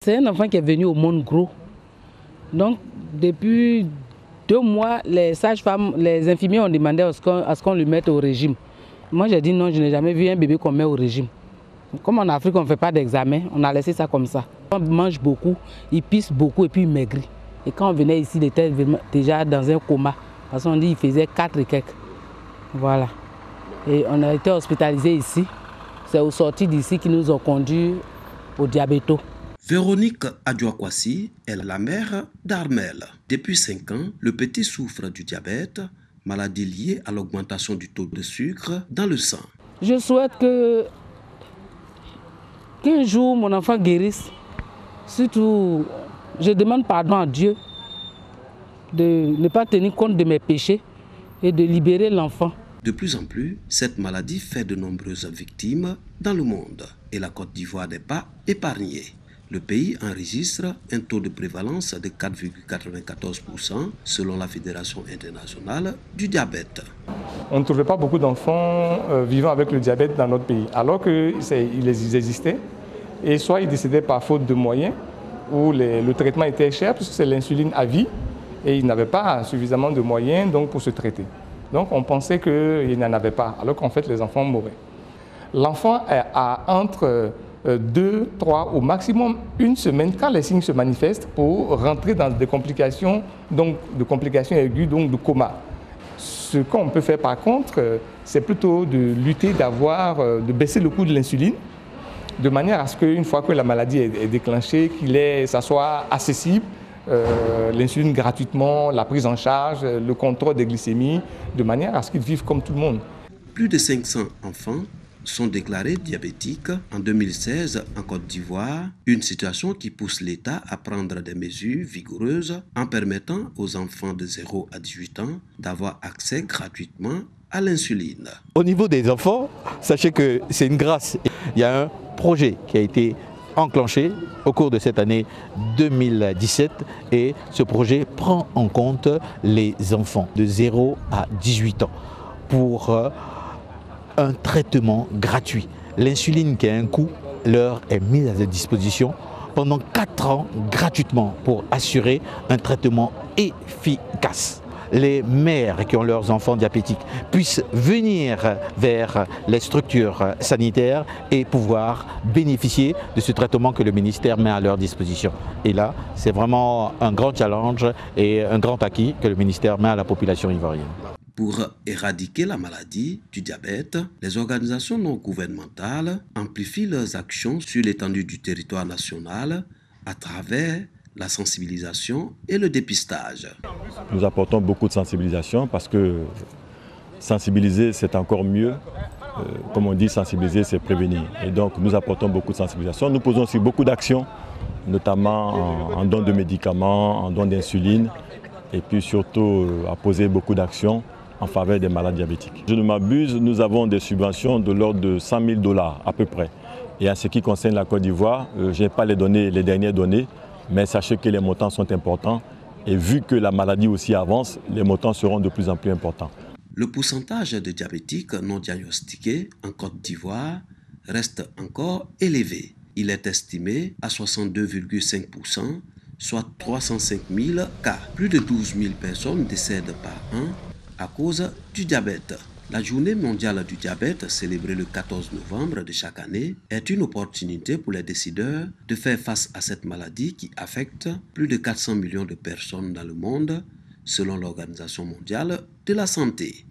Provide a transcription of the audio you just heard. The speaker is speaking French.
C'est un enfant qui est venu au monde gros. Donc, depuis 2 mois, les sages-femmes, les infirmiers ont demandé à ce qu'on le mette au régime. Moi, j'ai dit non, je n'ai jamais vu un bébé qu'on met au régime. Comme en Afrique, on ne fait pas d'examen, on a laissé ça comme ça. On mange beaucoup, il pisse beaucoup et puis il maigrit. Et quand on venait ici, il était déjà dans un coma. Parce qu'on dit qu'il faisait 4 et quelques. Voilà. Et on a été hospitalisé ici. C'est aux sorties d'ici qui nous ont conduits au diabéto. Véronique Adjoakwasi est la mère d'Armel. Depuis 5 ans, le petit souffre du diabète, maladie liée à l'augmentation du taux de sucre dans le sang. Je souhaite qu'un jour mon enfant guérisse. Surtout, je demande pardon à Dieu de ne pas tenir compte de mes péchés et de libérer l'enfant. De plus en plus, cette maladie fait de nombreuses victimes dans le monde et la Côte d'Ivoire n'est pas épargnée. Le pays enregistre un taux de prévalence de 4,94% selon la Fédération internationale du diabète. On ne trouvait pas beaucoup d'enfants vivant avec le diabète dans notre pays, alors qu'ils existaient. Et soit ils décédaient par faute de moyens, ou le traitement était cher, puisque c'est l'insuline à vie, et ils n'avaient pas suffisamment de moyens donc, pour se traiter. Donc on pensait qu'il n'y en avait pas, alors qu'en fait les enfants mouraient. L'enfant a entre 2, 3, au maximum 1 semaine, quand les signes se manifestent, pour rentrer dans des complications, donc de complications aiguës, donc de coma. Ce qu'on peut faire par contre, c'est plutôt de lutter, de baisser le coût de l'insuline, de manière à ce qu'une fois que la maladie est déclenchée, ça soit accessible, l'insuline gratuitement, la prise en charge, le contrôle des glycémies, de manière à ce qu'ils vivent comme tout le monde. Plus de 500 enfants sont déclarés diabétiques en 2016 en Côte d'Ivoire, une situation qui pousse l'État à prendre des mesures vigoureuses en permettant aux enfants de 0 à 18 ans d'avoir accès gratuitement à l'insuline. Au niveau des enfants, sachez que c'est une grâce. Il y a un projet qui a été enclenché au cours de cette année 2017 et ce projet prend en compte les enfants de 0 à 18 ans pour un traitement gratuit. L'insuline qui a un coût leur est mise à disposition pendant 4 ans gratuitement pour assurer un traitement efficace. Les mères qui ont leurs enfants diabétiques puissent venir vers les structures sanitaires et pouvoir bénéficier de ce traitement que le ministère met à leur disposition. Et là, c'est vraiment un grand challenge et un grand acquis que le ministère met à la population ivoirienne. Pour éradiquer la maladie du diabète, les organisations non gouvernementales amplifient leurs actions sur l'étendue du territoire national à travers la sensibilisation et le dépistage. Nous apportons beaucoup de sensibilisation parce que sensibiliser, c'est encore mieux. Comme on dit, sensibiliser, c'est prévenir. Et donc, nous apportons beaucoup de sensibilisation. Nous posons aussi beaucoup d'actions, notamment en don de médicaments, en don d'insuline, et puis surtout à poser beaucoup d'actions en faveur des malades diabétiques. Je ne m'abuse, nous avons des subventions de l'ordre de 100 000 $ à peu près. Et en ce qui concerne la Côte d'Ivoire, je n'ai pas les dernières données, mais sachez que les montants sont importants. Et vu que la maladie aussi avance, les montants seront de plus en plus importants. Le pourcentage de diabétiques non diagnostiqués en Côte d'Ivoire reste encore élevé. Il est estimé à 62,5%, soit 305 000 cas. Plus de 12 000 personnes décèdent par an à cause du diabète. La journée mondiale du diabète, célébrée le 14 novembre de chaque année, est une opportunité pour les décideurs de faire face à cette maladie qui affecte plus de 400 millions de personnes dans le monde, selon l'Organisation mondiale de la santé.